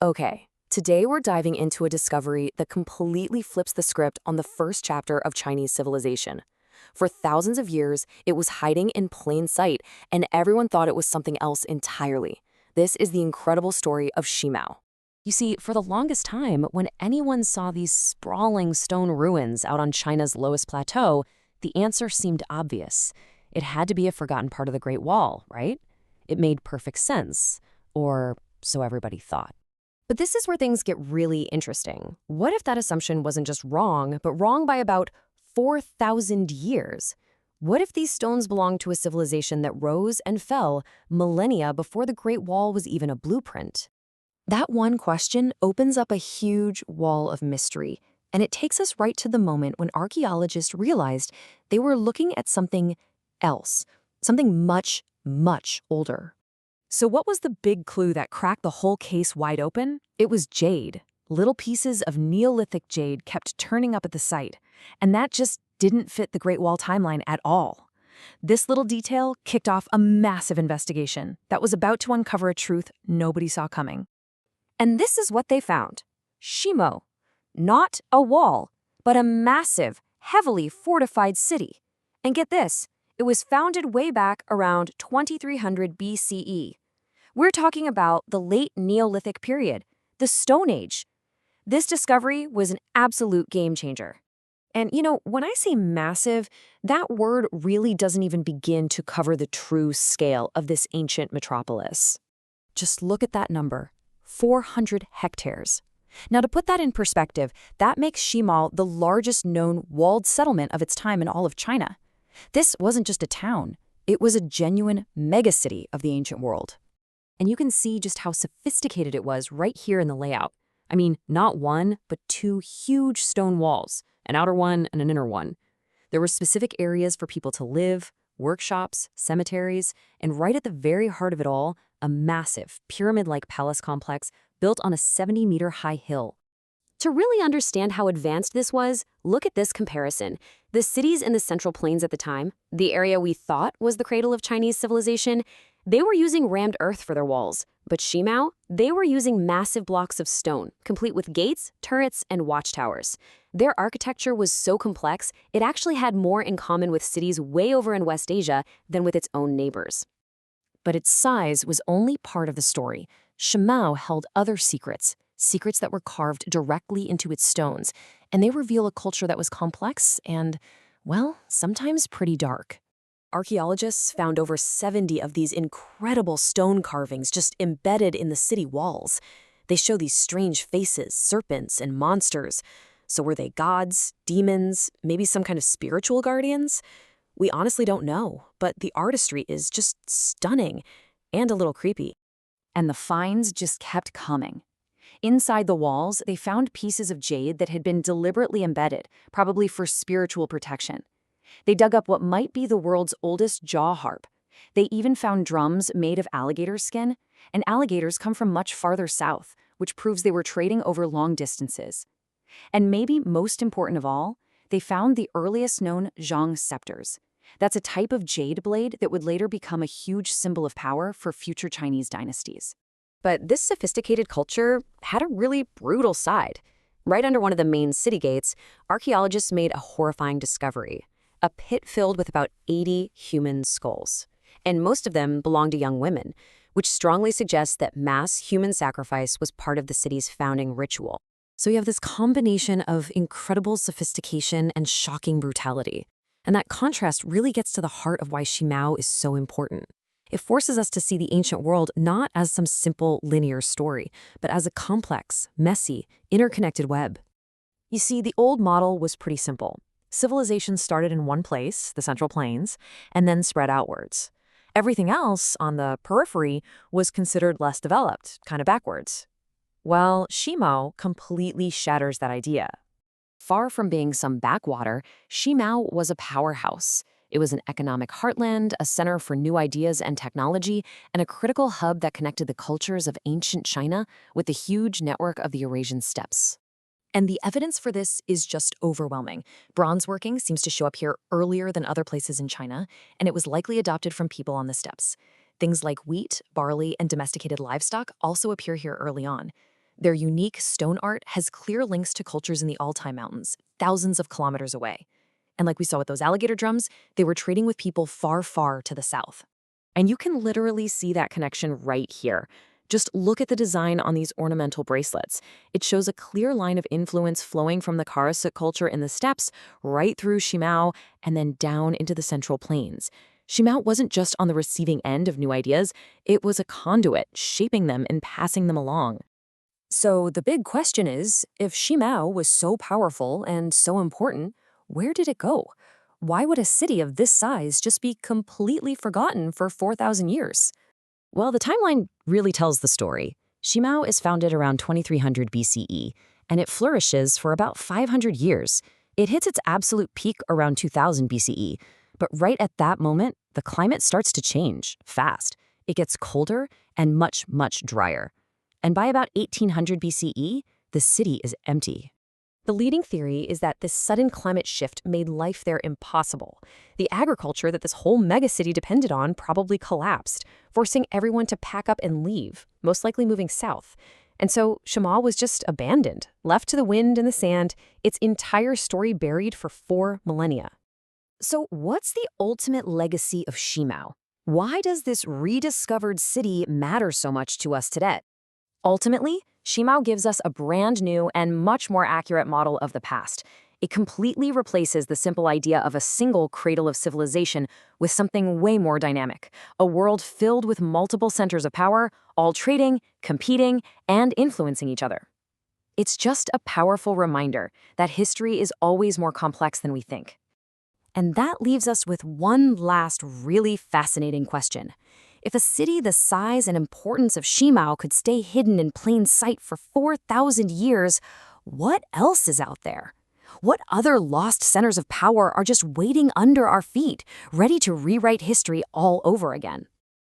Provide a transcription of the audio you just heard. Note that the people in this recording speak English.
Okay, today we're diving into a discovery that completely flips the script on the first chapter of Chinese civilization. For thousands of years, it was hiding in plain sight, and everyone thought it was something else entirely. This is the incredible story of Shimao. You see, for the longest time, when anyone saw these sprawling stone ruins out on China's Loess Plateau, the answer seemed obvious. It had to be a forgotten part of the Great Wall, right? It made perfect sense, or so everybody thought. But this is where things get really interesting. What if that assumption wasn't just wrong, but wrong by about 4,000 years? What if these stones belonged to a civilization that rose and fell millennia before the Great Wall was even a blueprint? That one question opens up a huge wall of mystery, and it takes us right to the moment when archaeologists realized they were looking at something else, something much, much older. So what was the big clue that cracked the whole case wide open? It was jade. Little pieces of Neolithic jade kept turning up at the site, and that just didn't fit the Great Wall timeline at all. This little detail kicked off a massive investigation that was about to uncover a truth nobody saw coming. And this is what they found. Shimao. Not a wall, but a massive, heavily fortified city. And get this, it was founded way back around 2300 BCE. We're talking about the late Neolithic period, the Stone Age. This discovery was an absolute game changer. And when I say massive, that word really doesn't even begin to cover the true scale of this ancient metropolis. Just look at that number, 400 hectares. Now, to put that in perspective, that makes Shimao the largest known walled settlement of its time in all of China. This wasn't just a town, it was a genuine megacity of the ancient world. And you can see just how sophisticated it was right here in the layout. I mean, not one, but two huge stone walls, an outer one and an inner one. There were specific areas for people to live, workshops, cemeteries, and right at the very heart of it all, a massive, pyramid-like palace complex built on a 70-meter-high hill. To really understand how advanced this was, look at this comparison. The cities in the Central Plains at the time, the area we thought was the cradle of Chinese civilization, they were using rammed earth for their walls. But Shimao, they were using massive blocks of stone, complete with gates, turrets, and watchtowers. Their architecture was so complex, it actually had more in common with cities way over in West Asia than with its own neighbors. But its size was only part of the story. Shimao held other secrets that were carved directly into its stones, and they reveal a culture that was complex and, well, sometimes pretty dark. Archaeologists found over 70 of these incredible stone carvings just embedded in the city walls. They show these strange faces, serpents, and monsters. So were they gods, demons, maybe some kind of spiritual guardians? We honestly don't know, but the artistry is just stunning and a little creepy. And the finds just kept coming. Inside the walls, they found pieces of jade that had been deliberately embedded, probably for spiritual protection. They dug up what might be the world's oldest jaw harp. They even found drums made of alligator skin, and alligators come from much farther south, which proves they were trading over long distances. And maybe most important of all, they found the earliest known zhang scepters. That's a type of jade blade that would later become a huge symbol of power for future Chinese dynasties. But this sophisticated culture had a really brutal side. Right under one of the main city gates, archaeologists made a horrifying discovery: a pit filled with about 80 human skulls. And most of them belonged to young women, which strongly suggests that mass human sacrifice was part of the city's founding ritual. So you have this combination of incredible sophistication and shocking brutality. And that contrast really gets to the heart of why Shimao is so important. It forces us to see the ancient world not as some simple linear story, but as a complex, messy, interconnected web. You see, the old model was pretty simple. Civilization started in one place, the Central Plains, and then spread outwards. Everything else on the periphery was considered less developed, kind of backwards. Well, Shimao completely shatters that idea. Far from being some backwater, Shimao was a powerhouse. It was an economic heartland, a center for new ideas and technology, and a critical hub that connected the cultures of ancient China with the huge network of the Eurasian steppes. And the evidence for this is just overwhelming. Bronze working seems to show up here earlier than other places in China, and it was likely adopted from people on the steppes. Things like wheat, barley, and domesticated livestock also appear here early on. Their unique stone art has clear links to cultures in the Altai Mountains, thousands of kilometers away. And like we saw with those alligator drums, they were trading with people far, far to the south. And you can literally see that connection right here. Just look at the design on these ornamental bracelets. It shows a clear line of influence flowing from the Karasuk culture in the steppes right through Shimao and then down into the central plains. Shimao wasn't just on the receiving end of new ideas, it was a conduit, shaping them and passing them along. So the big question is, if Shimao was so powerful and so important, where did it go? Why would a city of this size just be completely forgotten for 4,000 years? Well, the timeline really tells the story. Shimao is founded around 2300 BCE, and it flourishes for about 500 years. It hits its absolute peak around 2000 BCE, but right at that moment, the climate starts to change fast. It gets colder and much, much drier. And by about 1800 BCE, the city is empty. The leading theory is that this sudden climate shift made life there impossible. The agriculture that this whole megacity depended on probably collapsed, forcing everyone to pack up and leave, most likely moving south. And so Shimao was just abandoned, left to the wind and the sand, its entire story buried for 4 millennia. So what's the ultimate legacy of Shimao? Why does this rediscovered city matter so much to us today? Ultimately, Shimao gives us a brand new and much more accurate model of the past. It completely replaces the simple idea of a single cradle of civilization with something way more dynamic, a world filled with multiple centers of power, all trading, competing, and influencing each other. It's just a powerful reminder that history is always more complex than we think. And that leaves us with one last really fascinating question. If a city the size and importance of Shimao could stay hidden in plain sight for 4,000 years, what else is out there? What other lost centers of power are just waiting under our feet, ready to rewrite history all over again?